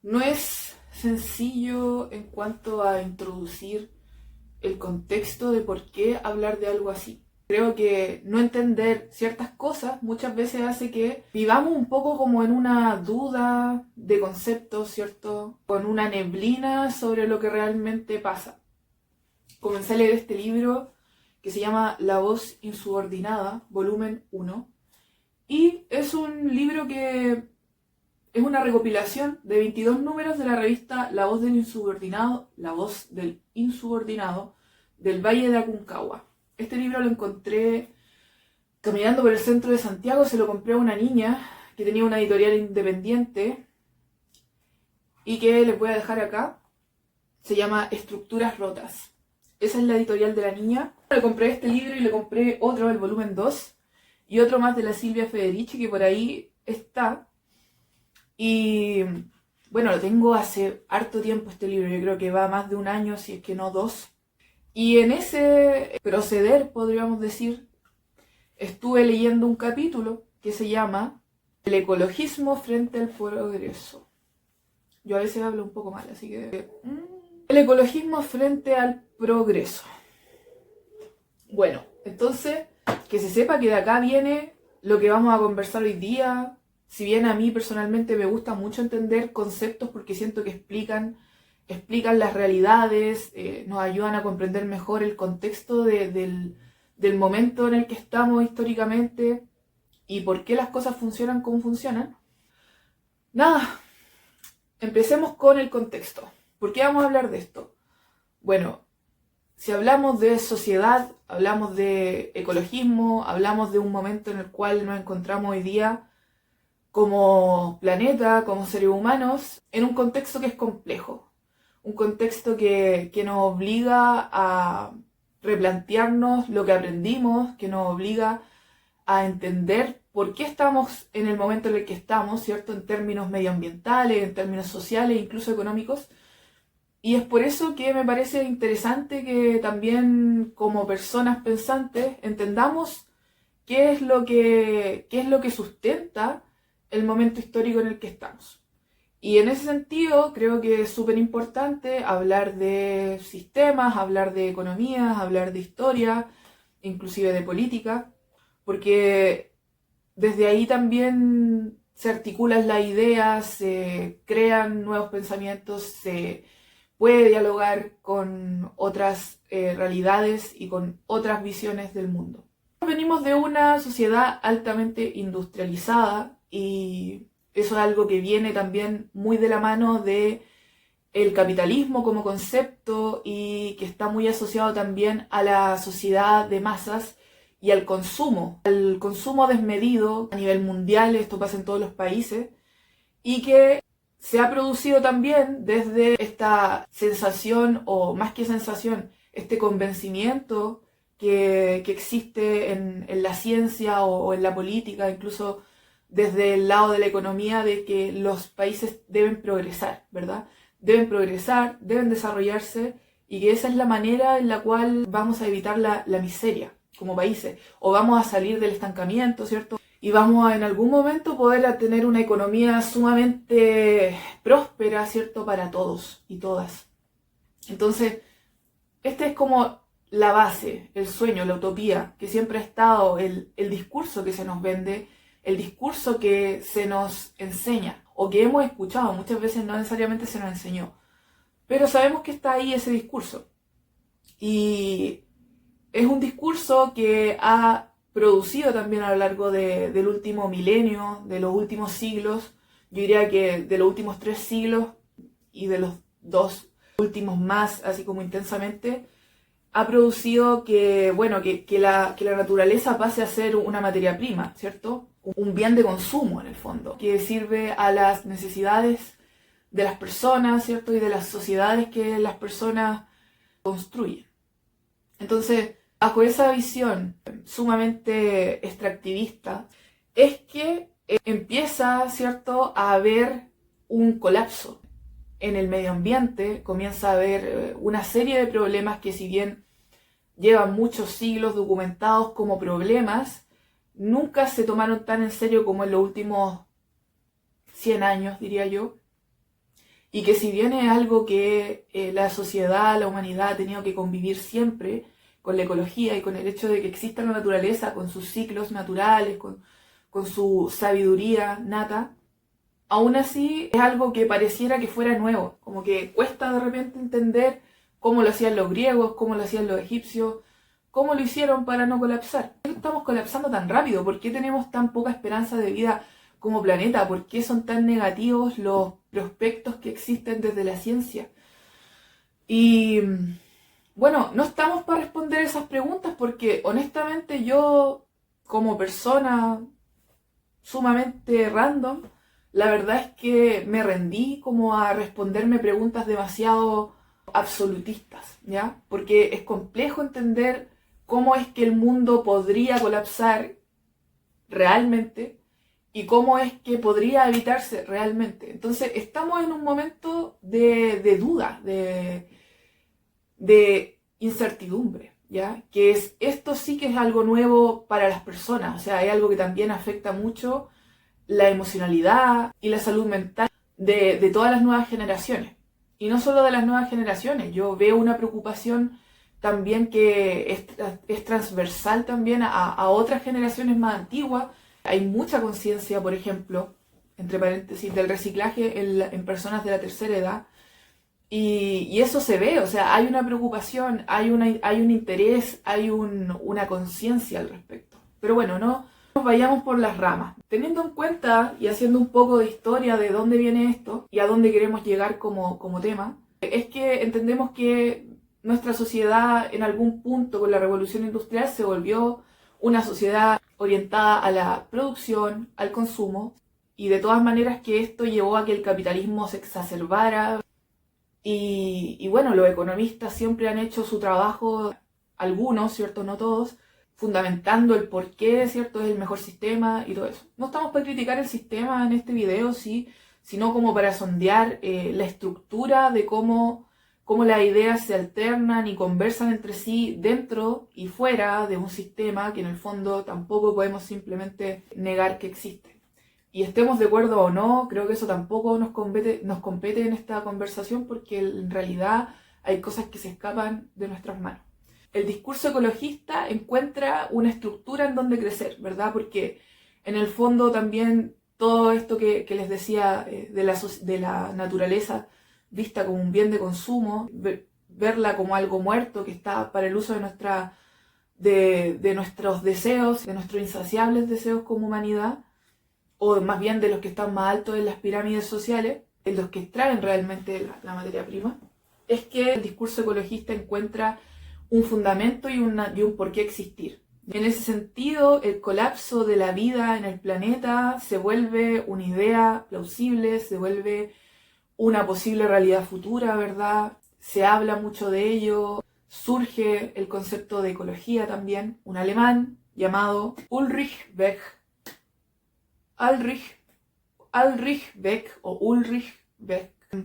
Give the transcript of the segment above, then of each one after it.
No es sencillo en cuanto a introducir el contexto de por qué hablar de algo así. Creo que no entender ciertas cosas muchas veces hace que vivamos un poco como en una duda de conceptos, ¿cierto? Con una neblina sobre lo que realmente pasa. Comencé a leer este libro que se llama La voz insubordinada, volumen 1, y es un libro que es una recopilación de 22 números de la revista La Voz del Insubordinado, La Voz del Insubordinado, del Valle de Aconcagua. Este libro lo encontré caminando por el centro de Santiago, se lo compré a una niña que tenía una editorial independiente y que les voy a dejar acá. Se llama Estructuras Rotas. Esa es la editorial de la niña. Le compré este libro y le compré otro, el volumen 2, y otro más de la Silvia Federici, que por ahí está. Y bueno, lo tengo hace harto tiempo este libro, yo creo que va más de un año, si es que no dos. Y en ese proceder, podríamos decir, estuve leyendo un capítulo que se llama El ecologismo frente al progreso. Yo a veces hablo un poco mal, así que... El ecologismo frente al progreso. Bueno, entonces, que se sepa que de acá viene lo que vamos a conversar hoy día. Si bien a mí personalmente me gusta mucho entender conceptos porque siento que explican las realidades, nos ayudan a comprender mejor el contexto del momento en el que estamos históricamente y por qué las cosas funcionan como funcionan. Nada, empecemos con el contexto. ¿Por qué vamos a hablar de esto? Bueno, si hablamos de sociedad, hablamos de ecologismo, hablamos de un momento en el cual nos encontramos hoy día como planeta, como seres humanos, en un contexto que es complejo, un contexto que nos obliga a replantearnos lo que aprendimos, que nos obliga a entender por qué estamos en el momento en el que estamos, ¿cierto? En términos medioambientales, en términos sociales, incluso económicos. Y es por eso que me parece interesante que también como personas pensantes entendamos qué es lo que sustenta el momento histórico en el que estamos. Y en ese sentido creo que es súper importante hablar de sistemas, hablar de economías, hablar de historia, inclusive de política, porque desde ahí también se articulan las ideas, se crean nuevos pensamientos, se puede dialogar con otras realidades y con otras visiones del mundo. Venimos de una sociedad altamente industrializada y eso es algo que viene también muy de la mano de el capitalismo como concepto y que está muy asociado también a la sociedad de masas y al consumo desmedido a nivel mundial, esto pasa en todos los países, y que se ha producido también desde esta sensación, o más que sensación, este convencimiento que existe en la ciencia o en la política, incluso desde el lado de la economía, de que los países deben progresar, ¿verdad? Deben progresar, deben desarrollarse, y que esa es la manera en la cual vamos a evitar la miseria como países, o vamos a salir del estancamiento, ¿cierto? Y vamos a en algún momento poder tener una economía sumamente próspera, ¿cierto? Para todos y todas. Entonces, este es como la base, el sueño, la utopía, que siempre ha estado, el discurso que se nos vende, el discurso que se nos enseña, o que hemos escuchado, muchas veces no necesariamente se nos enseñó, pero sabemos que está ahí ese discurso. Y es un discurso que ha producido también a lo largo del último milenio, de los últimos siglos, yo diría que de los últimos 3 siglos y de los 2 últimos más, así como intensamente, ha producido que, bueno, que la naturaleza pase a ser una materia prima, ¿cierto? Un bien de consumo en el fondo, que sirve a las necesidades de las personas, ¿cierto? Y de las sociedades que las personas construyen. Entonces, bajo esa visión sumamente extractivista, es que empieza, ¿cierto?, a haber un colapso en el medio ambiente, comienza a haber una serie de problemas que, si bien llevan muchos siglos documentados como problemas, nunca se tomaron tan en serio como en los últimos 100 años, diría yo. y que si bien es algo que la sociedad, la humanidad ha tenido que convivir siempre con la ecología y con el hecho de que exista la naturaleza con sus ciclos naturales, con su sabiduría nata, aún así es algo que pareciera que fuera nuevo, como que cuesta de repente entender cómo lo hacían los griegos, cómo lo hacían los egipcios, cómo lo hicieron para no colapsar. ¿Por qué estamos colapsando tan rápido? ¿Por qué tenemos tan poca esperanza de vida como planeta? ¿Por qué son tan negativos los prospectos que existen desde la ciencia? Y bueno, no estamos para responder esas preguntas porque honestamente yo, como persona sumamente random, la verdad es que me rendí como a responderme preguntas demasiado absolutistas, ¿ya? Porque es complejo entender cómo es que el mundo podría colapsar realmente y cómo es que podría evitarse realmente. Entonces estamos en un momento de duda, de incertidumbre, ¿ya? Que es, esto sí que es algo nuevo para las personas, o sea, hay algo que también afecta mucho la emocionalidad y la salud mental de todas las nuevas generaciones. Y no solo de las nuevas generaciones, yo veo una preocupación también que es transversal también a otras generaciones más antiguas. Hay mucha conciencia, por ejemplo, entre paréntesis, del reciclaje en personas de la tercera edad. Y eso se ve, o sea, hay una preocupación, hay un interés, hay una conciencia al respecto. Pero bueno, no nos vayamos por las ramas. Teniendo en cuenta y haciendo un poco de historia de dónde viene esto y a dónde queremos llegar como tema, es que entendemos que nuestra sociedad en algún punto con la revolución industrial se volvió una sociedad orientada a la producción, al consumo, y de todas maneras que esto llevó a que el capitalismo se exacerbara. Y bueno, los economistas siempre han hecho su trabajo, algunos, ¿cierto? No todos, fundamentando el por qué, ¿cierto? Es el mejor sistema y todo eso. No estamos para criticar el sistema en este video, sí, sino como para sondear la estructura de cómo las ideas se alternan y conversan entre sí dentro y fuera de un sistema que en el fondo tampoco podemos simplemente negar que existe. Y estemos de acuerdo o no, creo que eso tampoco nos compete en esta conversación porque en realidad hay cosas que se escapan de nuestras manos. El discurso ecologista encuentra una estructura en donde crecer, ¿verdad? Porque en el fondo también todo esto que les decía de la naturaleza vista como un bien de consumo, verla como algo muerto que está para el uso de nuestros deseos, de nuestros insaciables deseos como humanidad, o más bien de los que están más altos en las pirámides sociales, en los que extraen realmente la materia prima, es que el discurso ecologista encuentra un fundamento y un por qué existir. En ese sentido, el colapso de la vida en el planeta se vuelve una idea plausible, se vuelve una posible realidad futura, ¿verdad? Se habla mucho de ello, surge el concepto de ecología también. Un alemán llamado Ulrich Beck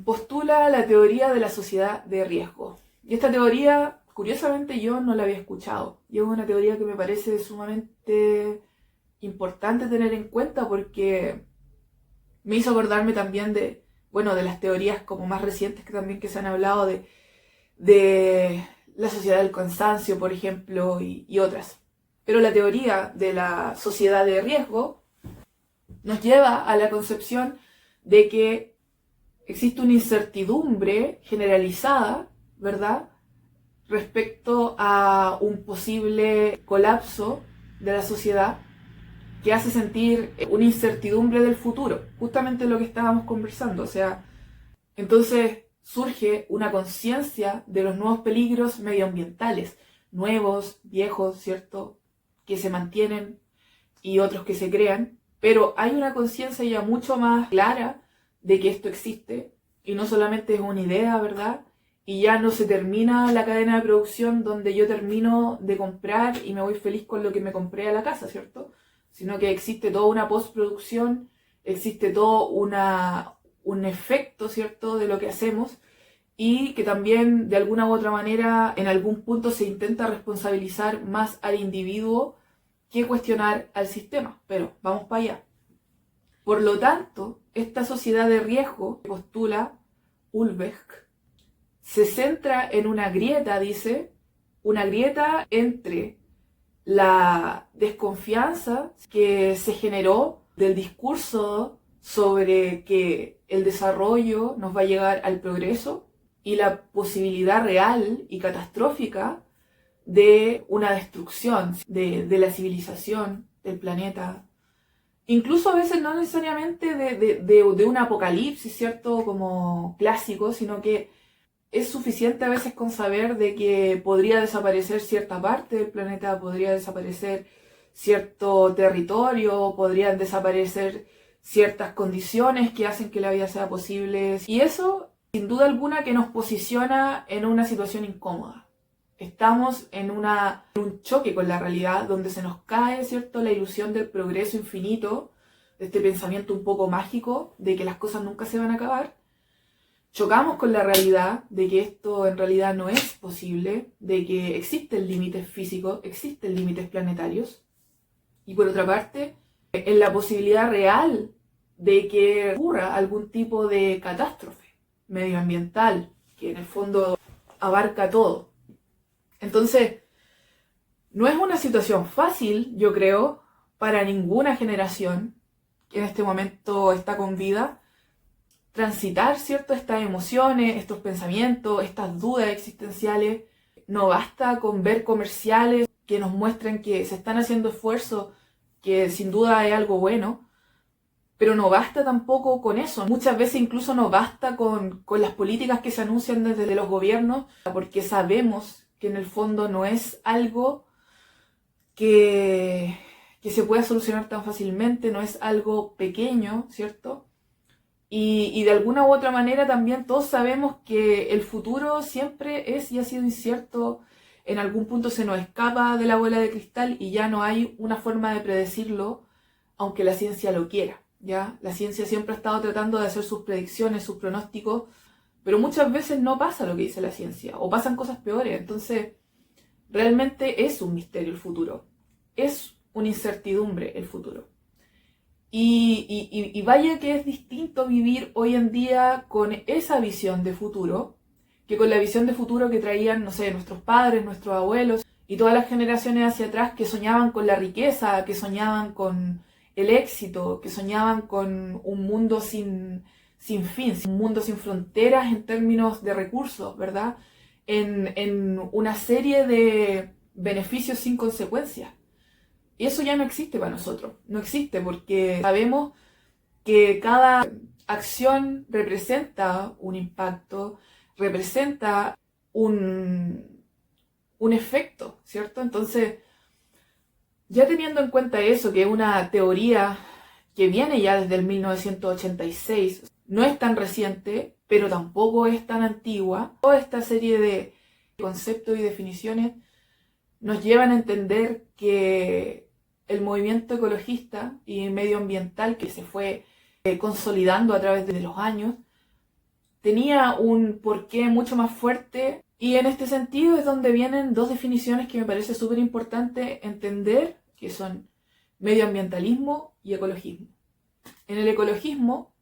postula la teoría de la sociedad de riesgo. Y esta teoría, curiosamente, yo no la había escuchado. Y es una teoría que me parece sumamente importante tener en cuenta porque me hizo acordarme también de las teorías como más recientes que se han hablado de la sociedad del cansancio, por ejemplo, y otras. Pero la teoría de la sociedad de riesgo nos lleva a la concepción de que existe una incertidumbre generalizada, ¿verdad?, respecto a un posible colapso de la sociedad que hace sentir una incertidumbre del futuro, justamente lo que estábamos conversando. O sea, entonces surge una conciencia de los nuevos peligros medioambientales, nuevos, viejos, ¿cierto?, que se mantienen y otros que se crean, pero hay una conciencia ya mucho más clara de que esto existe y no solamente es una idea, ¿verdad? Y ya no se termina la cadena de producción donde yo termino de comprar y me voy feliz con lo que me compré a la casa, ¿cierto? Sino que existe toda una postproducción, existe todo un efecto, ¿cierto?, de lo que hacemos y que también de alguna u otra manera en algún punto se intenta responsabilizar más al individuo que cuestionar al sistema, pero vamos para allá. Por lo tanto, esta sociedad de riesgo postula Ulbeck, se centra en una grieta, dice, una grieta entre la desconfianza que se generó del discurso sobre que el desarrollo nos va a llegar al progreso y la posibilidad real y catastrófica de una destrucción de la civilización, del planeta. Incluso a veces no necesariamente de un apocalipsis, ¿cierto? Como clásico, sino que es suficiente a veces con saber de que podría desaparecer cierta parte del planeta, podría desaparecer cierto territorio, podrían desaparecer ciertas condiciones que hacen que la vida sea posible. Y eso, sin duda alguna, que nos posiciona en una situación incómoda. Estamos en un choque con la realidad donde se nos cae, ¿cierto?, la ilusión del progreso infinito, de este pensamiento un poco mágico de que las cosas nunca se van a acabar. Chocamos con la realidad de que esto en realidad no es posible, de que existen límites físicos, existen límites planetarios. Y por otra parte, en la posibilidad real de que ocurra algún tipo de catástrofe medioambiental, que en el fondo abarca todo. Entonces, no es una situación fácil, yo creo, para ninguna generación que en este momento está con vida, transitar, ¿cierto?, estas emociones, estos pensamientos, estas dudas existenciales. No basta con ver comerciales que nos muestren que se están haciendo esfuerzos, que sin duda es algo bueno, pero no basta tampoco con eso. Muchas veces incluso no basta con las políticas que se anuncian desde los gobiernos, porque sabemos que en el fondo no es algo que se pueda solucionar tan fácilmente, no es algo pequeño, ¿cierto? Y de alguna u otra manera también todos sabemos que el futuro siempre es y ha sido incierto. En algún punto se nos escapa de la bola de cristal y ya no hay una forma de predecirlo, aunque la ciencia lo quiera, ¿ya? La ciencia siempre ha estado tratando de hacer sus predicciones, sus pronósticos, pero muchas veces no pasa lo que dice la ciencia, o pasan cosas peores. Entonces, realmente es un misterio el futuro, es una incertidumbre el futuro. Y vaya que es distinto vivir hoy en día con esa visión de futuro, que con la visión de futuro que traían, no sé, nuestros padres, nuestros abuelos, y todas las generaciones hacia atrás que soñaban con la riqueza, que soñaban con el éxito, que soñaban con un mundo sin fin, un mundo sin fronteras en términos de recursos, ¿verdad? En una serie de beneficios sin consecuencias. Y eso ya no existe para nosotros, no existe porque sabemos que cada acción representa un impacto, representa un efecto, ¿cierto? Entonces, ya teniendo en cuenta eso, que es una teoría que viene ya desde el 1986, no es tan reciente, pero tampoco es tan antigua, toda esta serie de conceptos y definiciones nos llevan a entender que el movimiento ecologista y medioambiental que se fue consolidando a través de los años tenía un porqué mucho más fuerte, y en este sentido es donde vienen dos definiciones que me parece súper importante entender, que son medioambientalismo y ecologismo. En el ecologismo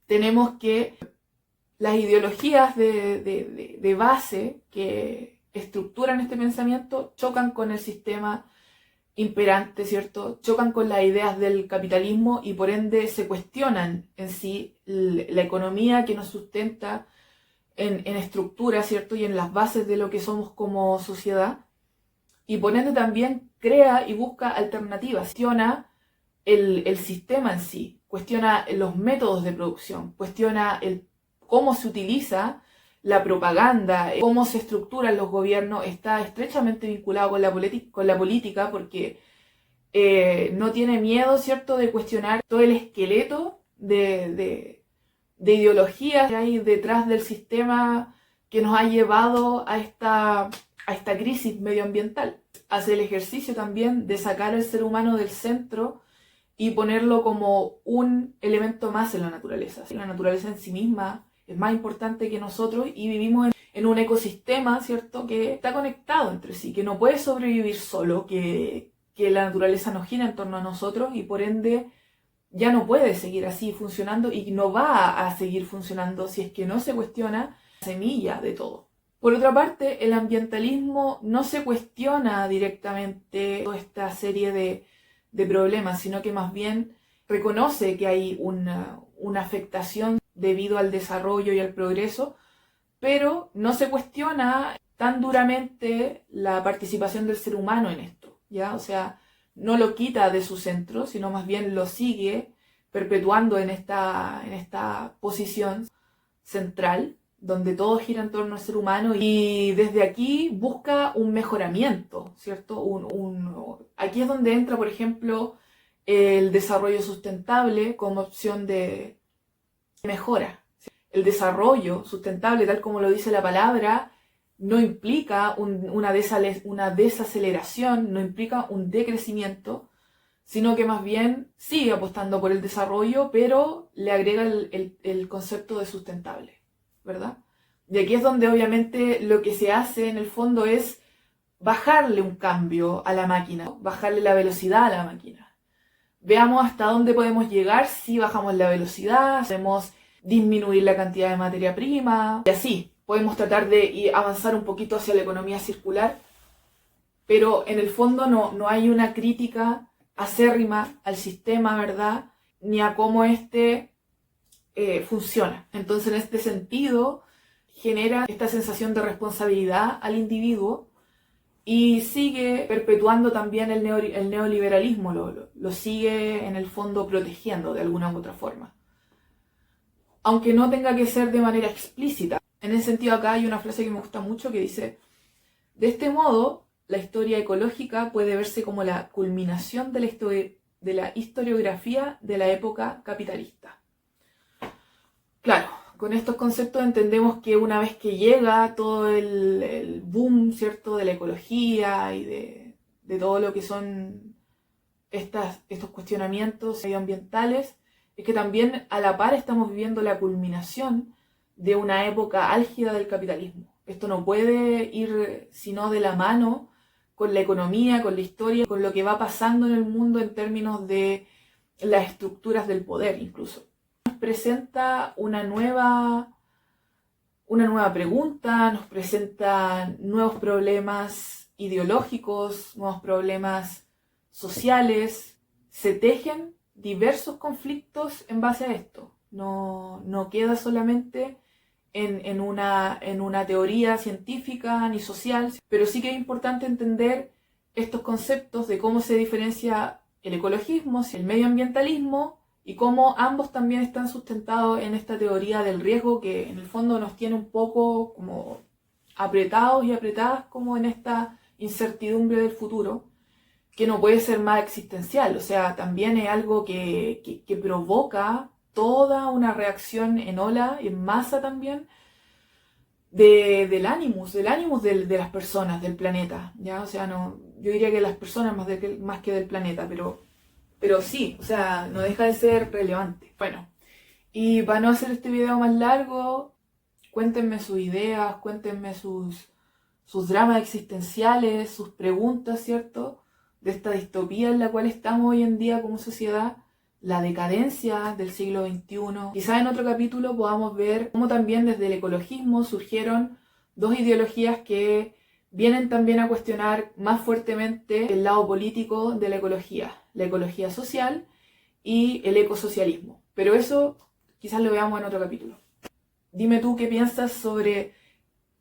tenemos que las ideologías de base que estructuran este pensamiento chocan con el sistema imperante, ¿cierto? Chocan con las ideas del capitalismo y por ende se cuestionan en sí la economía que nos sustenta en estructura, ¿cierto? Y en las bases de lo que somos como sociedad. Y por ende también crea y busca alternativas, cuestiona el sistema en sí, cuestiona los métodos de producción, cuestiona cómo se utiliza la propaganda, cómo se estructuran los gobiernos, está estrechamente vinculado con la política porque no tiene miedo, ¿cierto?, de cuestionar todo el esqueleto de ideologías que hay detrás del sistema que nos ha llevado a esta crisis medioambiental. Hace el ejercicio también de sacar al ser humano del centro y ponerlo como un elemento más en la naturaleza. La naturaleza en sí misma es más importante que nosotros y vivimos en un ecosistema, ¿cierto?, que está conectado entre sí, que no puede sobrevivir solo, que la naturaleza nos gira en torno a nosotros y por ende ya no puede seguir así funcionando y no va a seguir funcionando si es que no se cuestiona la semilla de todo. Por otra parte, el ambientalismo no se cuestiona directamente toda esta serie de problemas, sino que más bien reconoce que hay una afectación debido al desarrollo y al progreso, pero no se cuestiona tan duramente la participación del ser humano en esto, ¿ya? O sea, no lo quita de su centro, sino más bien lo sigue perpetuando en esta posición central, donde todo gira en torno al ser humano y desde aquí busca un mejoramiento, ¿cierto? Aquí es donde entra, por ejemplo, el desarrollo sustentable como opción de mejora. El desarrollo sustentable, tal como lo dice la palabra, no implica una desaceleración, no implica un decrecimiento, sino que más bien sigue apostando por el desarrollo, pero le agrega el concepto de sustentable, ¿verdad? Y aquí es donde obviamente lo que se hace en el fondo es bajarle un cambio a la máquina, bajarle la velocidad a la máquina. Veamos hasta dónde podemos llegar si bajamos la velocidad, podemos disminuir la cantidad de materia prima, y así podemos tratar de avanzar un poquito hacia la economía circular, pero en el fondo no hay una crítica acérrima al sistema, ¿verdad? Ni a cómo funciona. Entonces, en este sentido, genera esta sensación de responsabilidad al individuo y sigue perpetuando también el neoliberalismo, lo sigue en el fondo protegiendo de alguna u otra forma. Aunque no tenga que ser de manera explícita. En ese sentido, acá hay una frase que me gusta mucho que dice: de este modo, la historia ecológica puede verse como la culminación de la historiografía de la época capitalista. Claro, con estos conceptos entendemos que una vez que llega todo el boom, ¿cierto?, de la ecología y de todo lo que son estos cuestionamientos medioambientales, es que también a la par estamos viviendo la culminación de una época álgida del capitalismo. Esto no puede ir sino de la mano con la economía, con la historia, con lo que va pasando en el mundo en términos de las estructuras del poder incluso. Nos presenta una nueva pregunta, nos presenta nuevos problemas ideológicos, nuevos problemas sociales. Se tejen diversos conflictos en base a esto. No queda solamente en una teoría científica ni social, pero sí que es importante entender estos conceptos de cómo se diferencia el ecologismo, el medioambientalismo, y cómo ambos también están sustentados en esta teoría del riesgo que en el fondo nos tiene un poco como apretados y apretadas como en esta incertidumbre del futuro, que no puede ser más existencial. O sea, también es algo que provoca toda una reacción en ola, en masa también, del ánimos de las personas, del planeta, ¿ya? O sea, yo diría que las personas más que del planeta, pero sí, o sea, no deja de ser relevante. Bueno, y para no hacer este video más largo, cuéntenme sus ideas, cuéntenme sus dramas existenciales, sus preguntas, ¿cierto?, de esta distopía en la cual estamos hoy en día como sociedad, la decadencia del siglo XXI. Quizás en otro capítulo podamos ver cómo también desde el ecologismo surgieron dos ideologías que vienen también a cuestionar más fuertemente el lado político de la ecología social y el ecosocialismo. Pero eso quizás lo veamos en otro capítulo. Dime tú qué piensas sobre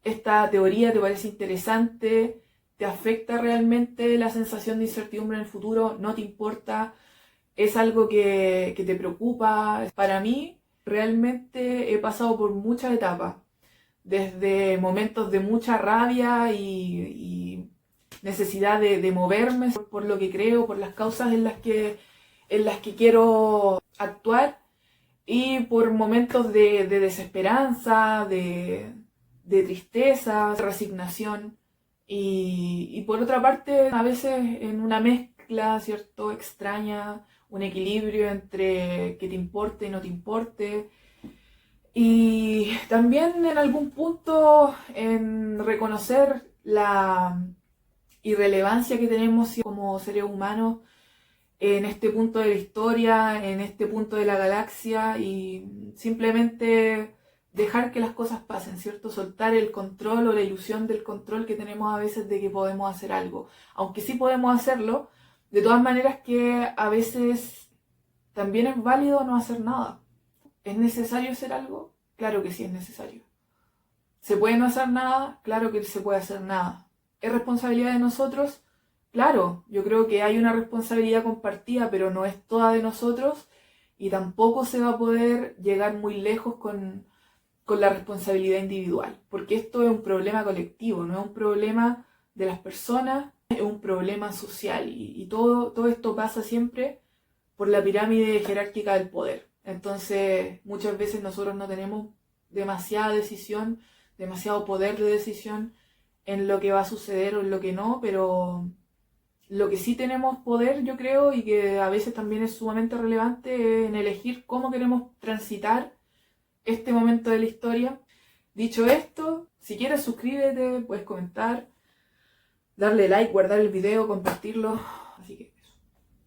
esta teoría, ¿te parece interesante? ¿Te afecta realmente la sensación de incertidumbre en el futuro? ¿No te importa? ¿Es algo que te preocupa? Para mí, realmente he pasado por muchas etapas, desde momentos de mucha rabia y necesidad de moverme por lo que creo, por las causas en las que quiero actuar, y por momentos de desesperanza, de tristeza, de resignación. Y por otra parte, a veces en una mezcla, ¿cierto?, extraña, un equilibrio entre que te importe y no te importe. Y también en algún punto en reconocer la irrelevancia que tenemos como seres humanos en este punto de la historia, en este punto de la galaxia, y simplemente dejar que las cosas pasen, ¿cierto? Soltar el control o la ilusión del control que tenemos a veces de que podemos hacer algo. Aunque sí podemos hacerlo, de todas maneras que a veces también es válido no hacer nada. ¿Es necesario hacer algo? Claro que sí es necesario. ¿Se puede no hacer nada? Claro que se puede hacer nada. ¿Es responsabilidad de nosotros? Claro, yo creo que hay una responsabilidad compartida, pero no es toda de nosotros y tampoco se va a poder llegar muy lejos con la responsabilidad individual, porque esto es un problema colectivo, no es un problema de las personas, es un problema social y todo esto pasa siempre por la pirámide jerárquica del poder. Entonces, muchas veces nosotros no tenemos demasiada decisión, demasiado poder de decisión en lo que va a suceder o en lo que no, pero lo que sí tenemos poder, yo creo, y que a veces también es sumamente relevante, es en elegir cómo queremos transitar este momento de la historia. Dicho esto, si quieres suscríbete, puedes comentar, darle like, guardar el video, compartirlo. Así que eso.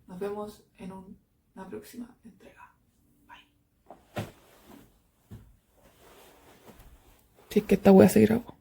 Nos vemos en una próxima entrega. Bye. Si es que esta wea se grabó.